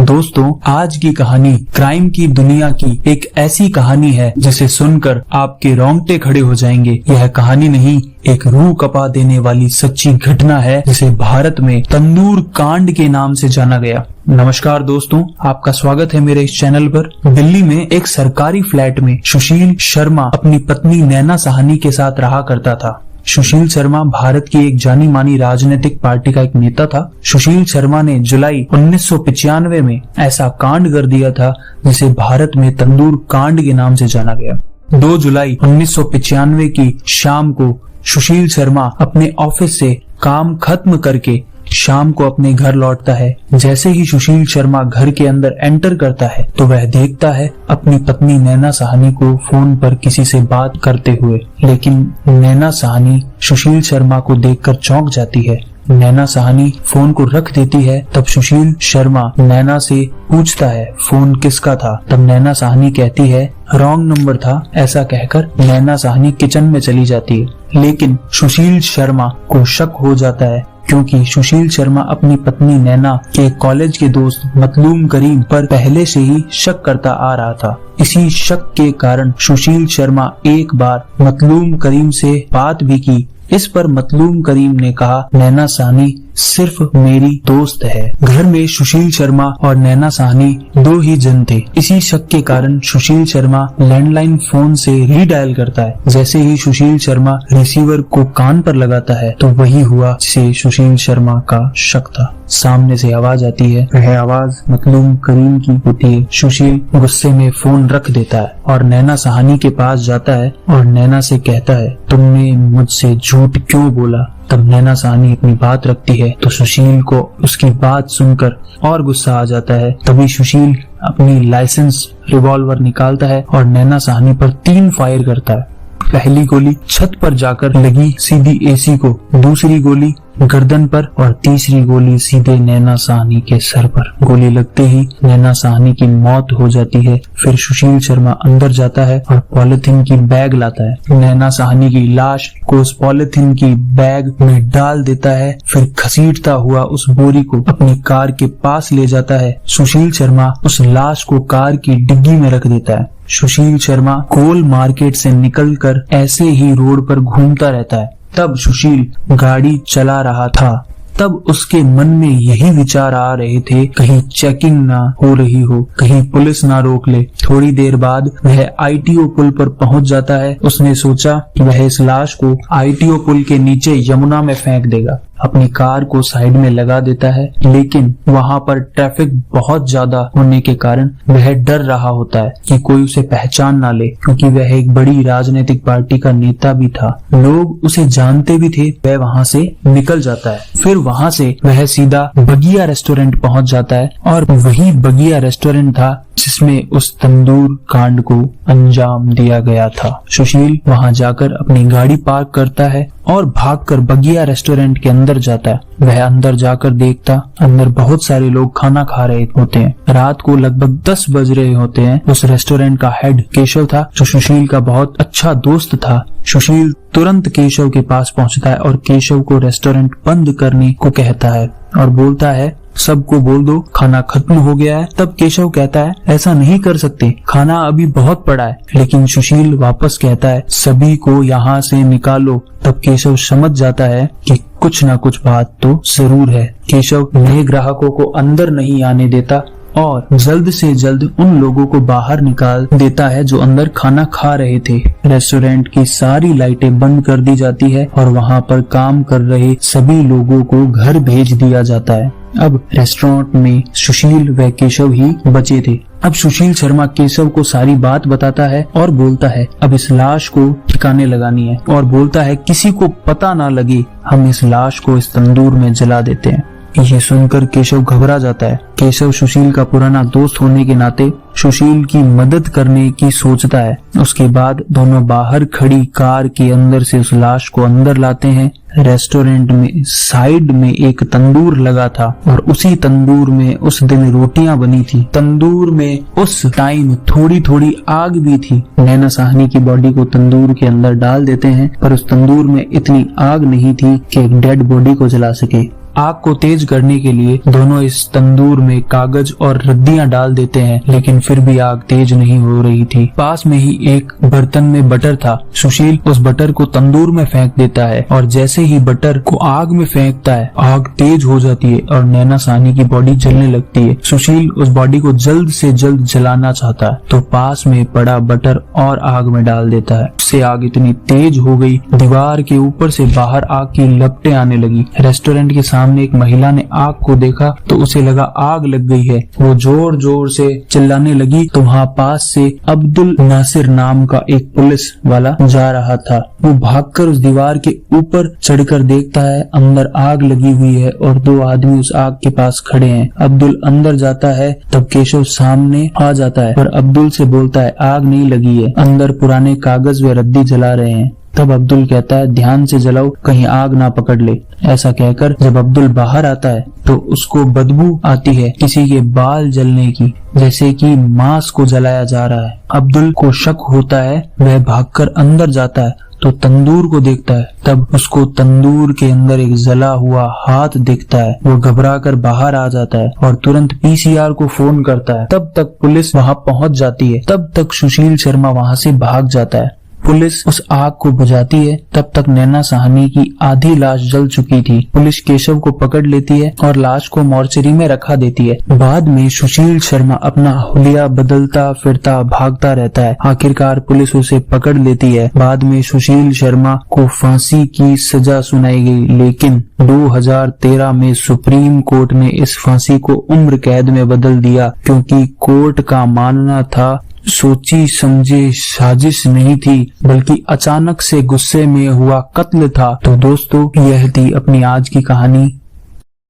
दोस्तों, आज की कहानी क्राइम की दुनिया की एक ऐसी कहानी है जिसे सुनकर आपके रोंगटे खड़े हो जाएंगे। यह कहानी नहीं, एक रूह कपा देने वाली सच्ची घटना है जिसे भारत में तंदूर कांड के नाम से जाना गया। नमस्कार दोस्तों, आपका स्वागत है मेरे इस चैनल पर। दिल्ली में एक सरकारी फ्लैट में सुशील शर्मा अपनी पत्नी नैना साहनी के साथ रहा करता था। सुशील शर्मा भारत की एक जानी मानी राजनीतिक पार्टी का एक नेता था। सुशील शर्मा ने जुलाई 1995 में ऐसा कांड कर दिया था जिसे भारत में तंदूर कांड के नाम से जाना गया। 2 जुलाई 1995 की शाम को सुशील शर्मा अपने ऑफिस से काम खत्म करके शाम को अपने घर लौटता है। जैसे ही सुशील शर्मा घर के अंदर एंटर करता है तो वह देखता है अपनी पत्नी नैना साहनी को फोन पर किसी से बात करते हुए, लेकिन नैना साहनी सुशील शर्मा को देखकर चौंक जाती है। नैना साहनी फोन को रख देती है। तब सुशील शर्मा नैना से पूछता है फोन किसका था। तब नैना साहनी कहती है रॉन्ग नंबर था। ऐसा कहकर नैना साहनी किचन में चली जाती है, लेकिन सुशील शर्मा को शक हो जाता है क्योंकि सुशील शर्मा अपनी पत्नी नैना के कॉलेज के दोस्त मतलूम करीम पर पहले से ही शक करता आ रहा था। इसी शक के कारण सुशील शर्मा एक बार मतलूम करीम से बात भी की। इस पर मतलूम करीम ने कहा नैना साहनी सिर्फ मेरी दोस्त है। घर में सुशील शर्मा और नैना साहनी 2 ही जन थे। इसी शक के कारण सुशील शर्मा लैंडलाइन फोन से रीडायल करता है। जैसे ही सुशील शर्मा रिसीवर को कान पर लगाता है तो वही हुआ जिसे सुशील शर्मा का शक था। सामने से आवाज आती है। वह आवाज मतलूम करीम की होती है। सुशील गुस्से में फोन रख देता है और नैना साहनी के पास जाता है और नैना से कहता है तुमने मुझसे झूठ क्यों बोला। तब नैना साहनी अपनी बात रखती है तो सुशील को उसकी बात सुनकर और गुस्सा आ जाता है। तभी सुशील अपनी लाइसेंस रिवॉल्वर निकालता है और नैना साहनी पर 3 फायर करता है। पहली गोली छत पर जाकर लगी सीधी एसी को, दूसरी गोली गर्दन पर और तीसरी गोली सीधे नैना साहनी के सर पर। गोली लगते ही नैना साहनी की मौत हो जाती है। फिर सुशील शर्मा अंदर जाता है और पॉलिथीन की बैग लाता है। नैना साहनी की लाश को उस पॉलिथीन की बैग में डाल देता है। फिर घसीटता हुआ उस बोरी को अपनी कार के पास ले जाता है। सुशील शर्मा उस लाश को कार की डिग्गी में रख देता है। सुशील शर्मा कोल मार्केट से निकलकर ऐसे ही रोड पर घूमता रहता है। तब सुशील गाड़ी चला रहा था। तब उसके मन में यही विचार आ रहे थे कहीं चेकिंग ना हो रही हो, कहीं पुलिस ना रोक ले। थोड़ी देर बाद वह आईटीओ पुल पर पहुंच जाता है। उसने सोचा कि वह इस लाश को आईटीओ पुल के नीचे यमुना में फेंक देगा। अपनी कार को साइड में लगा देता है, लेकिन वहां पर ट्रैफिक बहुत ज्यादा होने के कारण वह डर रहा होता है कि कोई उसे पहचान ना ले, क्योंकि वह एक बड़ी राजनीतिक पार्टी का नेता भी था। लोग उसे जानते भी थे। वह वहां से निकल जाता है। फिर वहां से वह सीधा बगिया रेस्टोरेंट पहुंच जाता है और वही बगिया रेस्टोरेंट था जिसमें उस तंदूर कांड को अंजाम दिया गया था। सुशील वहां जाकर अपनी गाड़ी पार्क करता है और भागकर बगिया रेस्टोरेंट के अंदर जाता है। वह अंदर जाकर देखता अंदर बहुत सारे लोग खाना खा रहे होते हैं। रात को लगभग 10 बज रहे होते हैं। उस रेस्टोरेंट का हेड केशव था जो सुशील का बहुत अच्छा दोस्त था। सुशील तुरंत केशव के पास पहुंचता है और केशव को रेस्टोरेंट बंद करने को कहता है और बोलता है सबको बोल दो खाना खत्म हो गया है। तब केशव कहता है ऐसा नहीं कर सकते, खाना अभी बहुत पड़ा है। लेकिन सुशील वापस कहता है सभी को यहाँ से निकालो। तब केशव समझ जाता है कि कुछ न कुछ बात तो जरूर है। केशव नए ग्राहकों को अंदर नहीं आने देता और जल्द से जल्द उन लोगों को बाहर निकाल देता है जो अंदर खाना खा रहे थे। रेस्टोरेंट की सारी लाइटें बंद कर दी जाती है और वहां पर काम कर रहे सभी लोगों को घर भेज दिया जाता है। अब रेस्टोरेंट में सुशील व केशव ही बचे थे। अब सुशील शर्मा केशव को सारी बात बताता है और बोलता है अब इस लाश को ठिकाने लगानी है, और बोलता है किसी को पता ना लगे, हम इस लाश को इस तंदूर में जला देते हैं। ये सुनकर केशव घबरा जाता है। केशव सुशील का पुराना दोस्त होने के नाते सुशील की मदद करने की सोचता है। उसके बाद दोनों बाहर खड़ी कार के अंदर से उस लाश को अंदर लाते हैं। रेस्टोरेंट में साइड में एक तंदूर लगा था और उसी तंदूर में उस दिन रोटियां बनी थी। तंदूर में उस टाइम थोड़ी थोड़ी आग भी थी। नैना साहनी की बॉडी को तंदूर के अंदर डाल देते हैं, पर उस तंदूर में इतनी आग नहीं थी कि एक डेड बॉडी को जला सके। आग को तेज करने के लिए दोनों इस तंदूर में कागज और रद्दियां डाल देते हैं, लेकिन फिर भी आग तेज नहीं हो रही थी। पास में ही एक बर्तन में बटर था। सुशील उस बटर को तंदूर में फेंक देता है और जैसे ही बटर को आग में फेंकता है, आग तेज हो जाती है और नैना साहनी की बॉडी जलने लगती है। सुशील उस बॉडी को जल्द से जल्द जलाना चाहता है तो पास में पड़ा बटर और आग में डाल देता है। उससे आग इतनी तेज हो गई, दीवार के ऊपर से बाहर आग की लपटें आने लगी। रेस्टोरेंट के सामने एक महिला ने आग को देखा तो उसे लगा आग लग गई है। वो जोर जोर से चिल्लाने लगी तो वहाँ पास से अब्दुल नासिर नाम का एक पुलिस वाला जा रहा था। वो भागकर उस दीवार के ऊपर चढ़कर देखता है अंदर आग लगी हुई है और दो आदमी उस आग के पास खड़े हैं। अब्दुल अंदर जाता है तब केशव सामने आ जाता है और अब्दुल से बोलता है आग नहीं लगी है, अंदर पुराने कागज व रद्दी जला रहे हैं। तब अब्दुल कहता है ध्यान से जलाओ कहीं आग ना पकड़ ले। ऐसा कहकर जब अब्दुल बाहर आता है तो उसको बदबू आती है किसी के बाल जलने की, जैसे कि मांस को जलाया जा रहा है। अब्दुल को शक होता है, वह भागकर अंदर जाता है तो तंदूर को देखता है। तब उसको तंदूर के अंदर एक जला हुआ हाथ दिखता है। वो घबरा कर बाहर आ जाता है और तुरंत पीसीआर को फोन करता है। तब तक पुलिस वहाँ पहुँच जाती है। तब तक सुशील शर्मा वहाँ से भाग जाता है। पुलिस उस आग को बुझाती है। तब तक नैना साहनी की आधी लाश जल चुकी थी। पुलिस केशव को पकड़ लेती है और लाश को मोर्चरी में रखा देती है। बाद में सुशील शर्मा अपना हुलिया बदलता फिरता भागता रहता है। आखिरकार पुलिस उसे पकड़ लेती है। बाद में सुशील शर्मा को फांसी की सजा सुनाई गई, लेकिन 2013 में सुप्रीम कोर्ट ने इस फांसी को उम्र कैद में बदल दिया, क्योंकि कोर्ट का मानना था सोची समझे साजिश नहीं थी बल्कि अचानक से गुस्से में हुआ कत्ल था। तो दोस्तों, यह थी अपनी आज की कहानी।